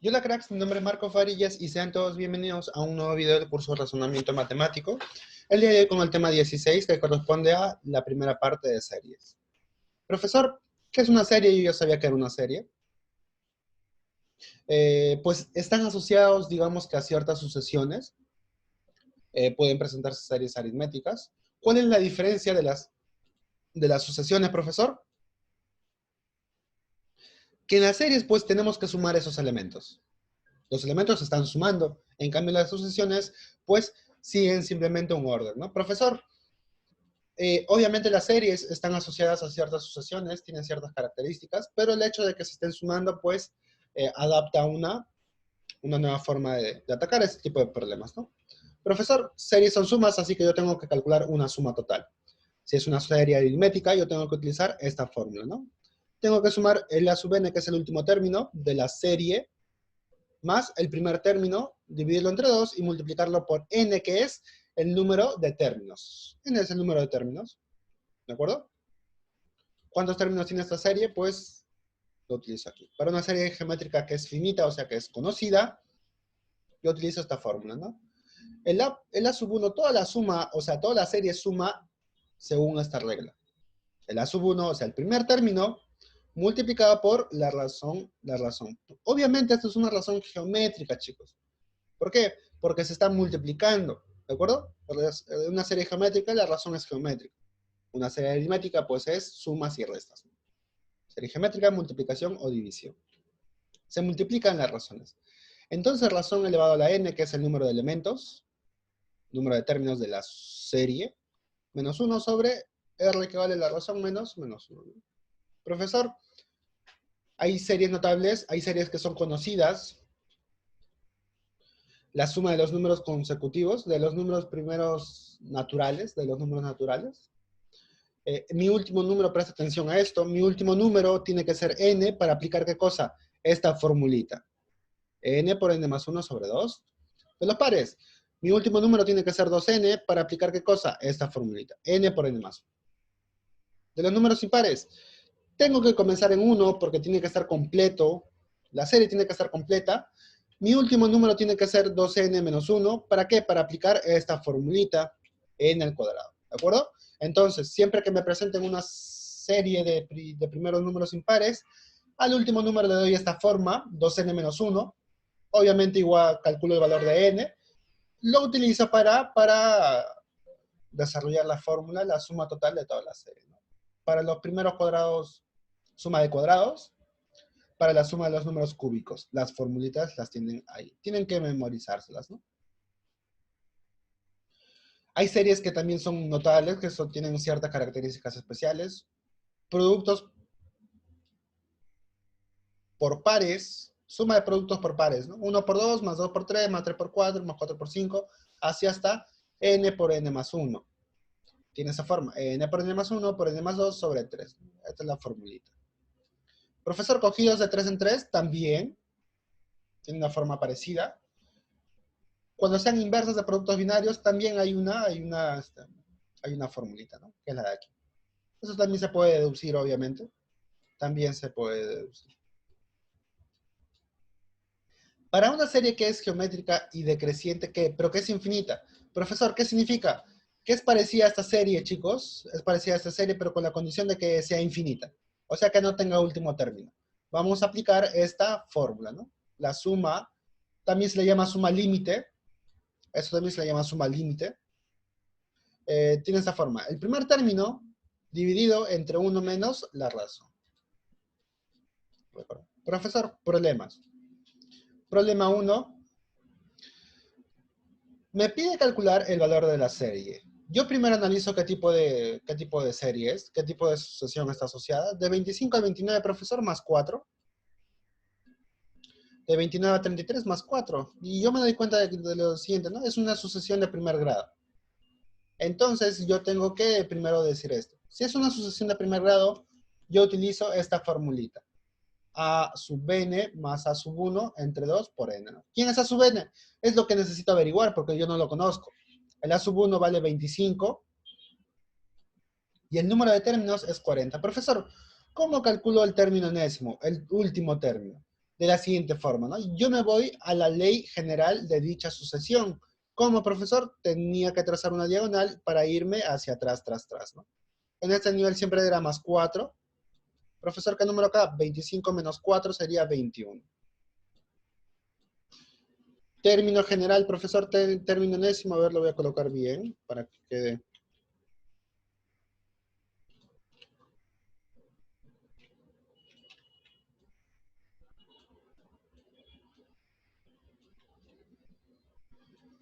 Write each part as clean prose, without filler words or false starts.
Hola cracks, mi nombre es Marco Farillas y sean todos bienvenidos a un nuevo video del curso de Razonamiento Matemático. El día de hoy con el tema 16 que corresponde a la primera parte de series. Profesor, ¿qué es una serie? Yo ya sabía que era una serie. Pues están asociados, digamos que a ciertas sucesiones. Pueden presentarse series aritméticas. ¿Cuál es la diferencia de las sucesiones, profesor? Que en las series pues tenemos que sumar esos elementos. Los elementos se están sumando. En cambio, las sucesiones, pues, siguen simplemente un orden, ¿no? Profesor, obviamente las series están asociadas a ciertas sucesiones, tienen ciertas características, pero el hecho de que se estén sumando, pues, adapta una nueva forma de atacar este tipo de problemas, ¿no? Profesor, series son sumas, así que yo tengo que calcular una suma total. Si es una serie aritmética, yo tengo que utilizar esta fórmula, ¿no? Tengo que sumar el a sub n, que es el último término de la serie, más el primer término, dividirlo entre 2 y multiplicarlo por n, que es el número de términos. N es el número de términos, ¿de acuerdo? ¿Cuántos términos tiene esta serie? Pues lo utilizo aquí. Para una serie geométrica que es finita, o sea que es conocida, yo utilizo esta fórmula, ¿no? El a sub 1, toda la suma, o sea, toda la serie suma según esta regla. El a sub 1, o sea, el primer término, multiplicado por la razón. Obviamente esto es una razón geométrica, chicos. ¿Por qué? Porque se está multiplicando, ¿de acuerdo? Porque una serie geométrica, la razón es geométrica. Una serie aritmética, pues es sumas y restas. Serie geométrica, multiplicación o división. Se multiplican las razones. Entonces, razón elevado a la n, que es el número de elementos, número de términos de la serie, menos 1 sobre r, que vale la razón menos 1. Profesor, hay series notables, hay series que son conocidas. La suma de los números consecutivos, de los números primeros naturales, de los números naturales. Mi último número, presta atención a esto, mi último número tiene que ser n para aplicar ¿qué cosa? Esta formulita. N por n más 1 sobre 2. De los pares, mi último número tiene que ser 2n para aplicar ¿qué cosa? Esta formulita. N por n más 1. De los números impares, tengo que comenzar en 1 porque tiene que estar completo. La serie tiene que estar completa. Mi último número tiene que ser 2n menos 1. ¿Para qué? Para aplicar esta formulita en el cuadrado. ¿De acuerdo? Entonces, siempre que me presenten una serie de primeros números impares, al último número le doy esta forma, 2n menos 1. Obviamente igual calculo el valor de n. Lo utilizo para desarrollar la fórmula, la suma total de toda la serie, ¿no? Para los primeros cuadrados, suma de cuadrados. Para la suma de los números cúbicos. Las formulitas las tienen ahí. Tienen que memorizárselas, ¿no? Hay series que también son notables, que tienen ciertas características especiales. Productos por pares, suma de productos por pares, ¿no? 1 por 2, más 2 por 3, más 3 por 4, más 4 por 5, así hasta n por n más 1. Tiene esa forma, n por n más 1 por n más 2 sobre 3. Esta es la formulita. Profesor, cogidos de 3 en 3, también tiene una forma parecida. Cuando sean inversas de productos binarios, también hay una formulita, ¿no? Que es la de aquí. Eso también se puede deducir, obviamente. También se puede deducir. Para una serie que es geométrica y decreciente, pero que es infinita. Profesor, ¿qué significa? Que es parecida a esta serie, chicos. Es parecida a esta serie, pero con la condición de que sea infinita. O sea, que no tenga último término. Vamos a aplicar esta fórmula, ¿no? La suma, también se le llama suma límite. Eso también se le llama suma límite. Tiene esta forma. El primer término dividido entre 1 menos la razón. Profesor, problemas. Problema 1. Me pide calcular el valor de la serie. Yo primero analizo qué tipo de serie es, qué tipo de sucesión está asociada. De 25 a 29, profesor, más 4. De 29 a 33, más 4. Y yo me doy cuenta de lo siguiente, ¿no? Es una sucesión de primer grado. Entonces, yo tengo que primero decir esto. Si es una sucesión de primer grado, yo utilizo esta formulita. A sub n más a sub 1 entre 2 por n. ¿Quién es a sub n? Es lo que necesito averiguar porque yo no lo conozco. El a sub 1 vale 25 y el número de términos es 40. Profesor, ¿cómo calculo el término enésimo, el último término? de la siguiente forma, ¿no? Yo me voy a la ley general de dicha sucesión. Como profesor, tenía que trazar una diagonal para irme hacia atrás, tras, ¿no? En este nivel siempre era más 4. Profesor, ¿qué número acá? 25 menos 4 sería 21. Término general, profesor, término enésimo. A ver, lo voy a colocar bien para que quede.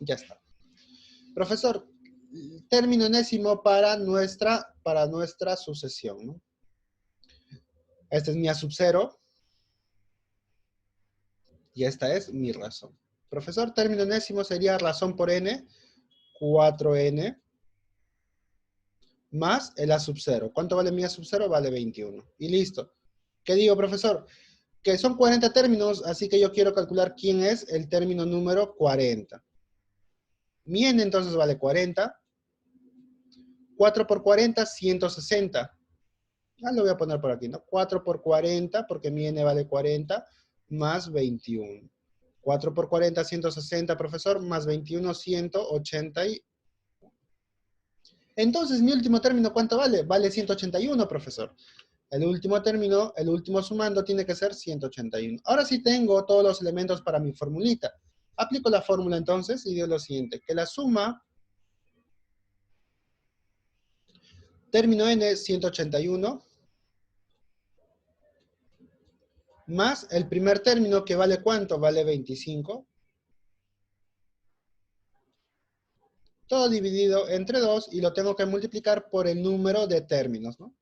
Ya está. Profesor, término enésimo para nuestra sucesión, ¿no? Este es mi A sub 0 y esta es mi razón. Profesor, término enésimo sería razón por n, 4n, más el A sub 0. ¿Cuánto vale mi A sub 0? Vale 21. Y listo. ¿Qué digo, profesor? Que son 40 términos, así que yo quiero calcular quién es el término número 40. Mi n entonces vale 40. 4 por 40, 160. Ya lo voy a poner por aquí, ¿no? 4 por 40, porque mi n vale 40, más 21. 4 por 40, 160, profesor, más 21, 180. Entonces, mi último término, ¿cuánto vale? Vale 181, profesor. El último término, el último sumando, tiene que ser 181. Ahora sí tengo todos los elementos para mi formulita. Aplico la fórmula entonces y digo lo siguiente, que la suma, término n, 181, más el primer término, que vale ¿cuánto? Vale 25. Todo dividido entre 2 y lo tengo que multiplicar por el número de términos, ¿no?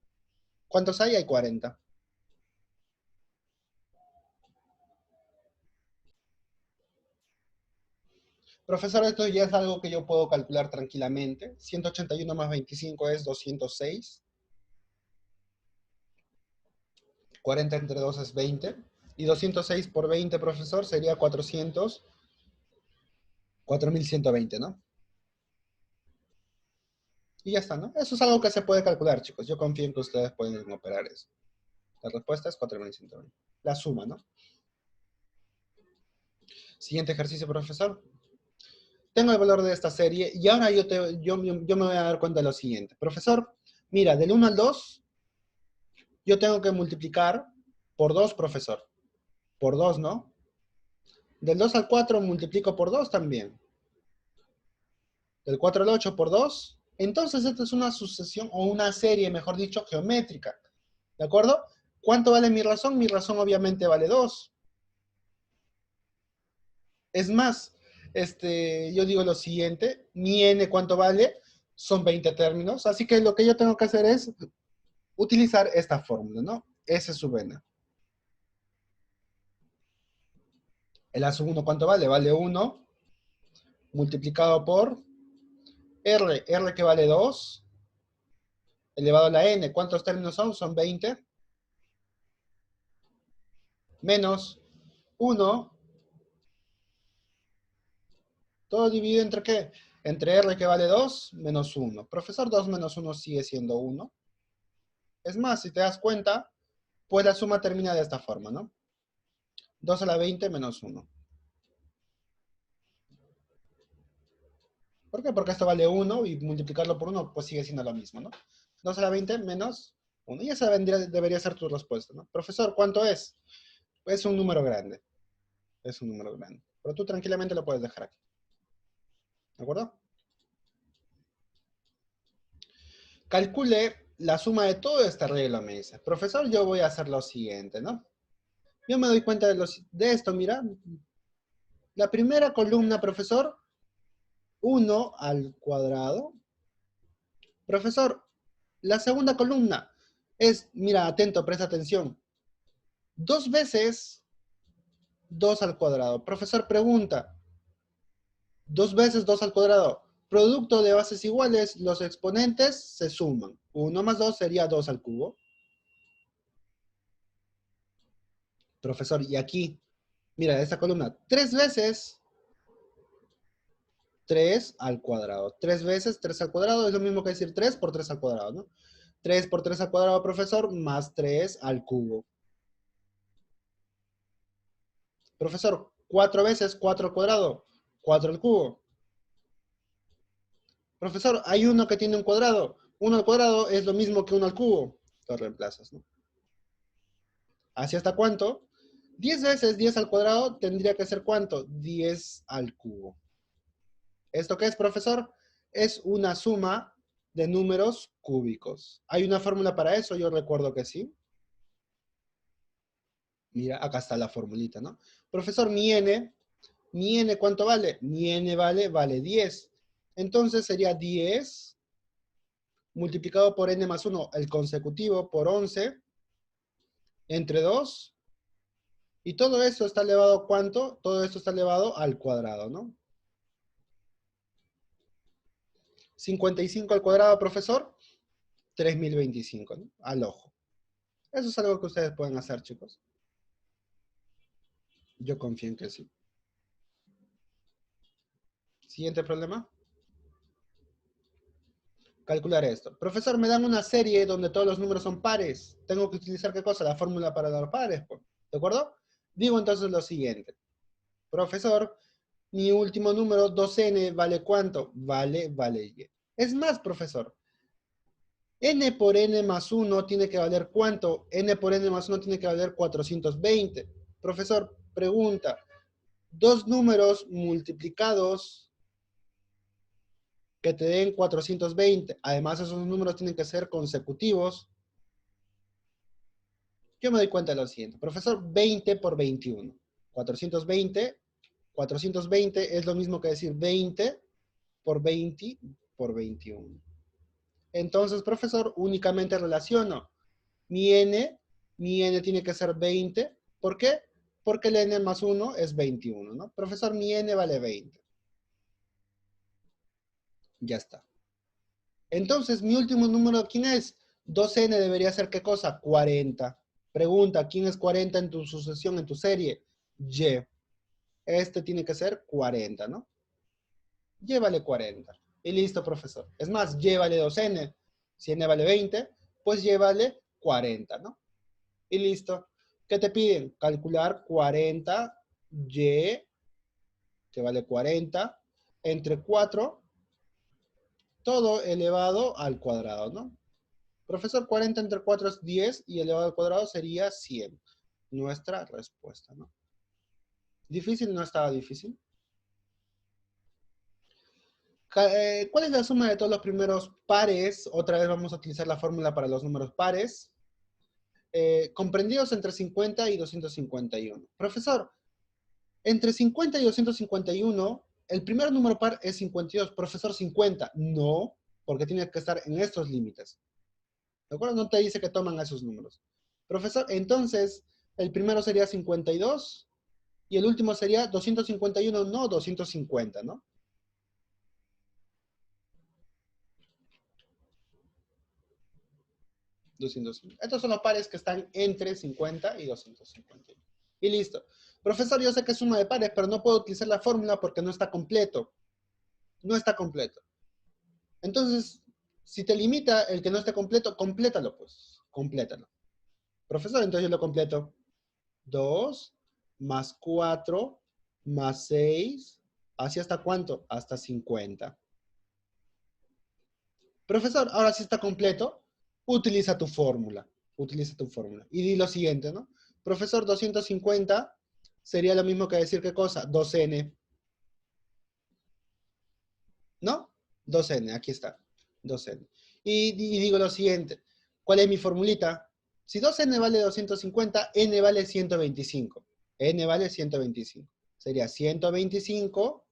¿Cuántos hay? Hay 40. Profesor, esto ya es algo que yo puedo calcular tranquilamente. 181 más 25 es 206. 40 entre 2 es 20. Y 206 por 20, profesor, sería 4120, ¿no? Y ya está, ¿no? Eso es algo que se puede calcular, chicos. Yo confío en que ustedes pueden operar eso. La respuesta es 4120. La suma, ¿no? Siguiente ejercicio, profesor. Tengo el valor de esta serie y ahora yo me voy a dar cuenta de lo siguiente. Profesor, mira, del 1 al 2, yo tengo que multiplicar por 2, profesor. Por 2, ¿no? Del 2 al 4 multiplico por 2 también. Del 4 al 8 por 2. Entonces, esta es una sucesión, o una serie, mejor dicho, geométrica. ¿De acuerdo? ¿Cuánto vale mi razón? Mi razón obviamente vale 2. Es más, yo digo lo siguiente, mi n, ¿cuánto vale? Son 20 términos, así que lo que yo tengo que hacer es utilizar esta fórmula, ¿no? S sub n. El A sub 1, ¿cuánto vale? Vale 1 multiplicado por R que vale 2, elevado a la n. ¿Cuántos términos son? Son 20. Menos 1. ¿Todo dividido entre qué? Entre R que vale 2 menos 1. Profesor, 2 menos 1 sigue siendo 1. Es más, si te das cuenta, pues la suma termina de esta forma, ¿no? 2 a la 20 menos 1. ¿Por qué? Porque esto vale 1 y multiplicarlo por 1 pues sigue siendo lo mismo, ¿no? 2 a la 20 menos 1. Y esa debería ser tu respuesta, ¿no? Profesor, ¿cuánto es? Es un número grande. Es un número grande. Pero tú tranquilamente lo puedes dejar aquí. ¿De acuerdo? Calcule la suma de todo este arreglo, me dice. Profesor, yo voy a hacer lo siguiente, ¿no? Yo me doy cuenta de esto, mira. La primera columna, profesor, 1 al cuadrado. Profesor, la segunda columna es, mira, atento, presta atención. 2 veces 2 al cuadrado. Profesor, pregunta. 2 veces 2 al cuadrado. Producto de bases iguales, los exponentes se suman. 1 más 2 sería 2 al cubo. Profesor, y aquí, mira, esta columna, 3 veces 3 al cuadrado. 3 veces 3 al cuadrado es lo mismo que decir 3 por 3 al cuadrado, ¿no? 3 por 3 al cuadrado, profesor, más 3 al cubo. Profesor, 4 veces 4 al cuadrado, 4 al cubo. Profesor, hay uno que tiene un cuadrado. 1 al cuadrado es lo mismo que 1 al cubo. Lo reemplazas, ¿no? ¿Así hasta cuánto? 10 veces 10 al cuadrado tendría que ser ¿cuánto? 10 al cubo. ¿Esto qué es, profesor? Es una suma de números cúbicos. ¿Hay una fórmula para eso? Yo recuerdo que sí. Mira, acá está la formulita, ¿no? Profesor, mi n ¿cuánto vale? Mi n vale 10. Entonces sería 10 multiplicado por n más 1, el consecutivo, por 11, entre 2. Y todo esto está elevado ¿a cuánto? Todo esto está elevado al cuadrado, ¿no? 55 al cuadrado, profesor. 3025, ¿no? Al ojo. Eso es algo que ustedes pueden hacer, chicos. Yo confío en que sí. Siguiente problema. Calcular esto. Profesor, me dan una serie donde todos los números son pares. Tengo que utilizar ¿qué cosa? La fórmula para dar pares, pues. ¿De acuerdo? Digo entonces lo siguiente. Profesor, mi último número, 2n, ¿vale cuánto? Vale y. Es más, profesor, n por n más 1 tiene que valer ¿cuánto? N por n más 1 tiene que valer 420. Profesor, pregunta, dos números multiplicados que te den 420, además esos números tienen que ser consecutivos. Yo me doy cuenta de lo siguiente. Profesor, 20 por 21. 420, 420 es lo mismo que decir 20 por 20 por 21. Entonces, profesor, únicamente relaciono mi n tiene que ser 20. ¿Por qué? Porque el n más 1 es 21, ¿no? Profesor, mi n vale 20. Ya está. Entonces, mi último número, ¿quién es? 2n debería ser ¿qué cosa? 40. Pregunta, ¿quién es 40 en tu sucesión, en tu serie? Y. Este tiene que ser 40, ¿no? Y vale 40. Y listo, profesor. Es más, y vale 2n. Si n vale 20, pues y vale 40, ¿no? Y listo. ¿Qué te piden? Calcular 40 y, que vale 40, entre 4, todo elevado al cuadrado, ¿no? Profesor, 40 entre 4 es 10 y elevado al cuadrado sería 100. Nuestra respuesta, ¿no? ¿Difícil? No estaba difícil. ¿Cuál es la suma de todos los primeros pares? Otra vez vamos a utilizar la fórmula para los números pares. Comprendidos entre 50 y 251. Profesor, entre 50 y 251, el primer número par es 52. Profesor, 50. No, porque tiene que estar en estos límites. ¿De acuerdo? No te dice que toman esos números. Profesor, entonces, el primero sería 52 y el último sería 251, no 250, ¿no? Estos son los pares que están entre 50 y 251. Y listo. Profesor, yo sé que es suma de pares, pero no puedo utilizar la fórmula porque no está completo. No está completo. Entonces, si te limita el que no esté completo, complétalo, pues. Complétalo. Profesor, entonces yo lo completo. 2 más 4 más 6. ¿Así hasta cuánto? Hasta 50. Profesor, ahora sí está completo. Utiliza tu fórmula. Utiliza tu fórmula. Y di lo siguiente, ¿no? Profesor, 250 sería lo mismo que decir ¿qué cosa? 2n. ¿No? 2n, aquí está. 2n. Y digo lo siguiente. ¿Cuál es mi formulita? Si 2n vale 250, n vale 125. N vale 125. Sería 125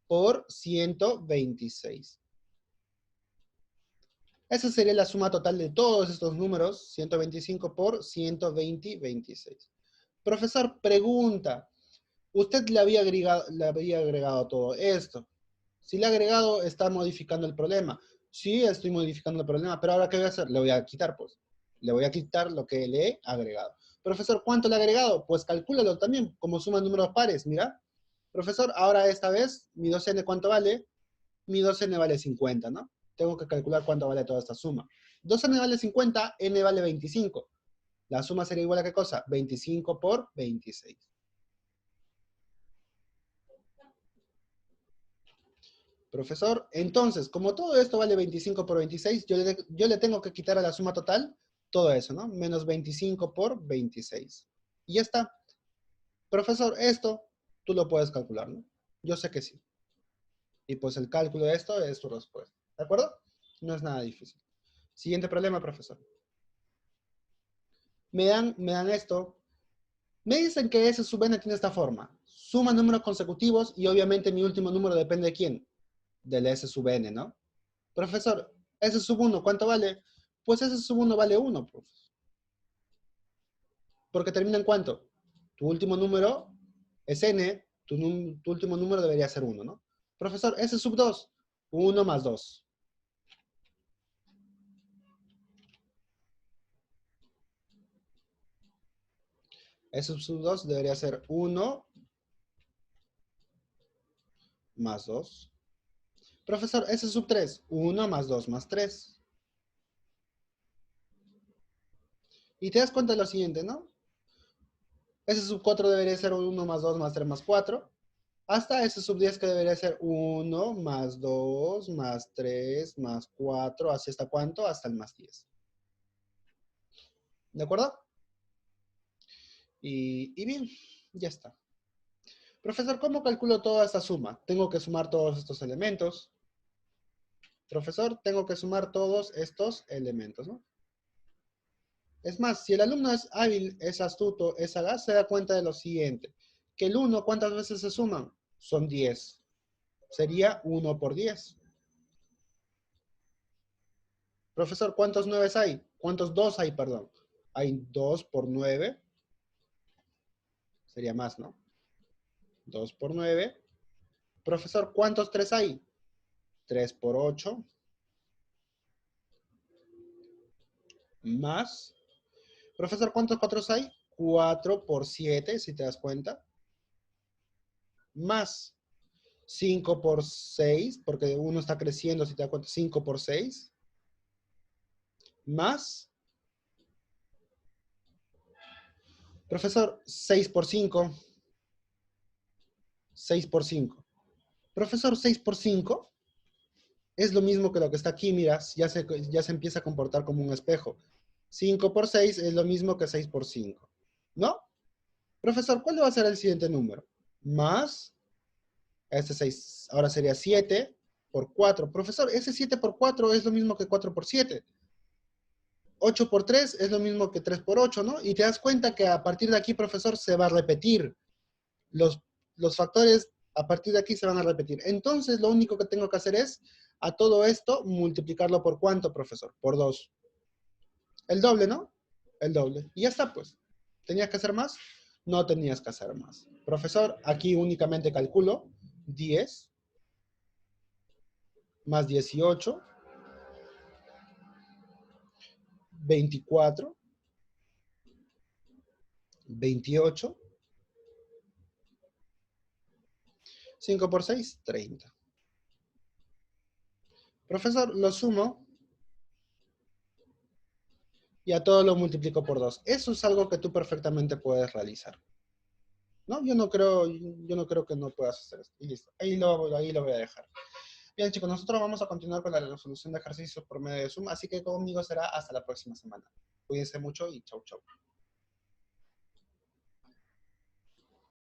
por 126. Esa sería la suma total de todos estos números, 125 por 120, 26. Profesor, pregunta. Usted le había agregado todo esto. Si le ha agregado, está modificando el problema. Sí, estoy modificando el problema, pero ahora ¿qué voy a hacer? Le voy a quitar, pues. Le voy a quitar lo que le he agregado. Profesor, ¿cuánto le he agregado? Pues calcúlalo también, como suma números pares, mira. Profesor, ahora esta vez, mi 2n, ¿cuánto vale? Mi 2n vale 50, ¿no? Tengo que calcular cuánto vale toda esta suma. 2n vale 50, n vale 25. La suma sería igual a ¿qué cosa? 25 por 26. Profesor, entonces, como todo esto vale 25 por 26, yo le tengo que quitar a la suma total todo eso, ¿no? Menos 25 por 26. Y ya está. Profesor, esto tú lo puedes calcular, ¿no? Yo sé que sí. Y pues el cálculo de esto es tu respuesta. ¿De acuerdo? No es nada difícil. Siguiente problema, profesor. Me dan esto. Me dicen que S sub n tiene esta forma. Suma números consecutivos y obviamente mi último número depende de quién. Del S sub n, ¿no? Profesor, S sub 1, ¿cuánto vale? Pues S sub 1 vale 1, prof. Porque termina en cuánto. Tu último número es n, tu último número debería ser 1, ¿no? Profesor, S sub 2, 1 más 2. S sub 2 debería ser 1 más 2. Profesor, S sub 3, 1 más 2 más 3. Y te das cuenta de lo siguiente, ¿no? S sub 4 debería ser 1 más 2 más 3 más 4. Hasta S sub 10 que debería ser 1 más 2 más 3 más 4. ¿Así hasta cuánto? Hasta el más 10. ¿De acuerdo? Y bien, ya está. Profesor, ¿cómo calculo toda esta suma? Tengo que sumar todos estos elementos. Profesor, tengo que sumar todos estos elementos, ¿no? Es más, si el alumno es hábil, es astuto, es sagaz, se da cuenta de lo siguiente. Que el 1, ¿cuántas veces se suman? Son 10. Sería 1 por 10. Profesor, ¿cuántos 9 hay? ¿Cuántos 2 hay, perdón? Hay 2 por 9. Sería más, ¿no? 2 por 9. Profesor, ¿cuántos 3 hay? 3 por 8. Más. Profesor, ¿cuántos 4 hay? 4 por 7, si te das cuenta. Más 5 por 6, porque uno está creciendo, si te das cuenta, 5 por 6. Más. Profesor, 6 por 5. 6 por 5. Profesor, 6 por 5 es lo mismo que lo que está aquí, mira, ya se empieza a comportar como un espejo. 5 por 6 es lo mismo que 6 por 5. ¿No? Profesor, ¿cuál va a ser el siguiente número? Más, este 6, ahora sería 7 por 4. Profesor, ese 7 por 4 es lo mismo que 4 por 7. 8 por 3 es lo mismo que 3 por 8, ¿no? Y te das cuenta que a partir de aquí, profesor, se va a repetir. Los factores a partir de aquí se van a repetir. Entonces, lo único que tengo que hacer es, a todo esto, multiplicarlo por ¿cuánto, profesor? Por 2. El doble, ¿no? El doble. Y ya está, pues. ¿Tenías que hacer más? No tenías que hacer más. Profesor, aquí únicamente calculo 10 más 18, 24, 28, 5 por 6, 30. Profesor, lo sumo y a todo lo multiplico por 2. Eso es algo que tú perfectamente puedes realizar. ¿No? Yo no creo que no puedas hacer esto. Y listo. Ahí lo voy a dejar. Bien, chicos, nosotros vamos a continuar con la resolución de ejercicios por medio de Zoom, así que conmigo será hasta la próxima semana. Cuídense mucho y chau, chau.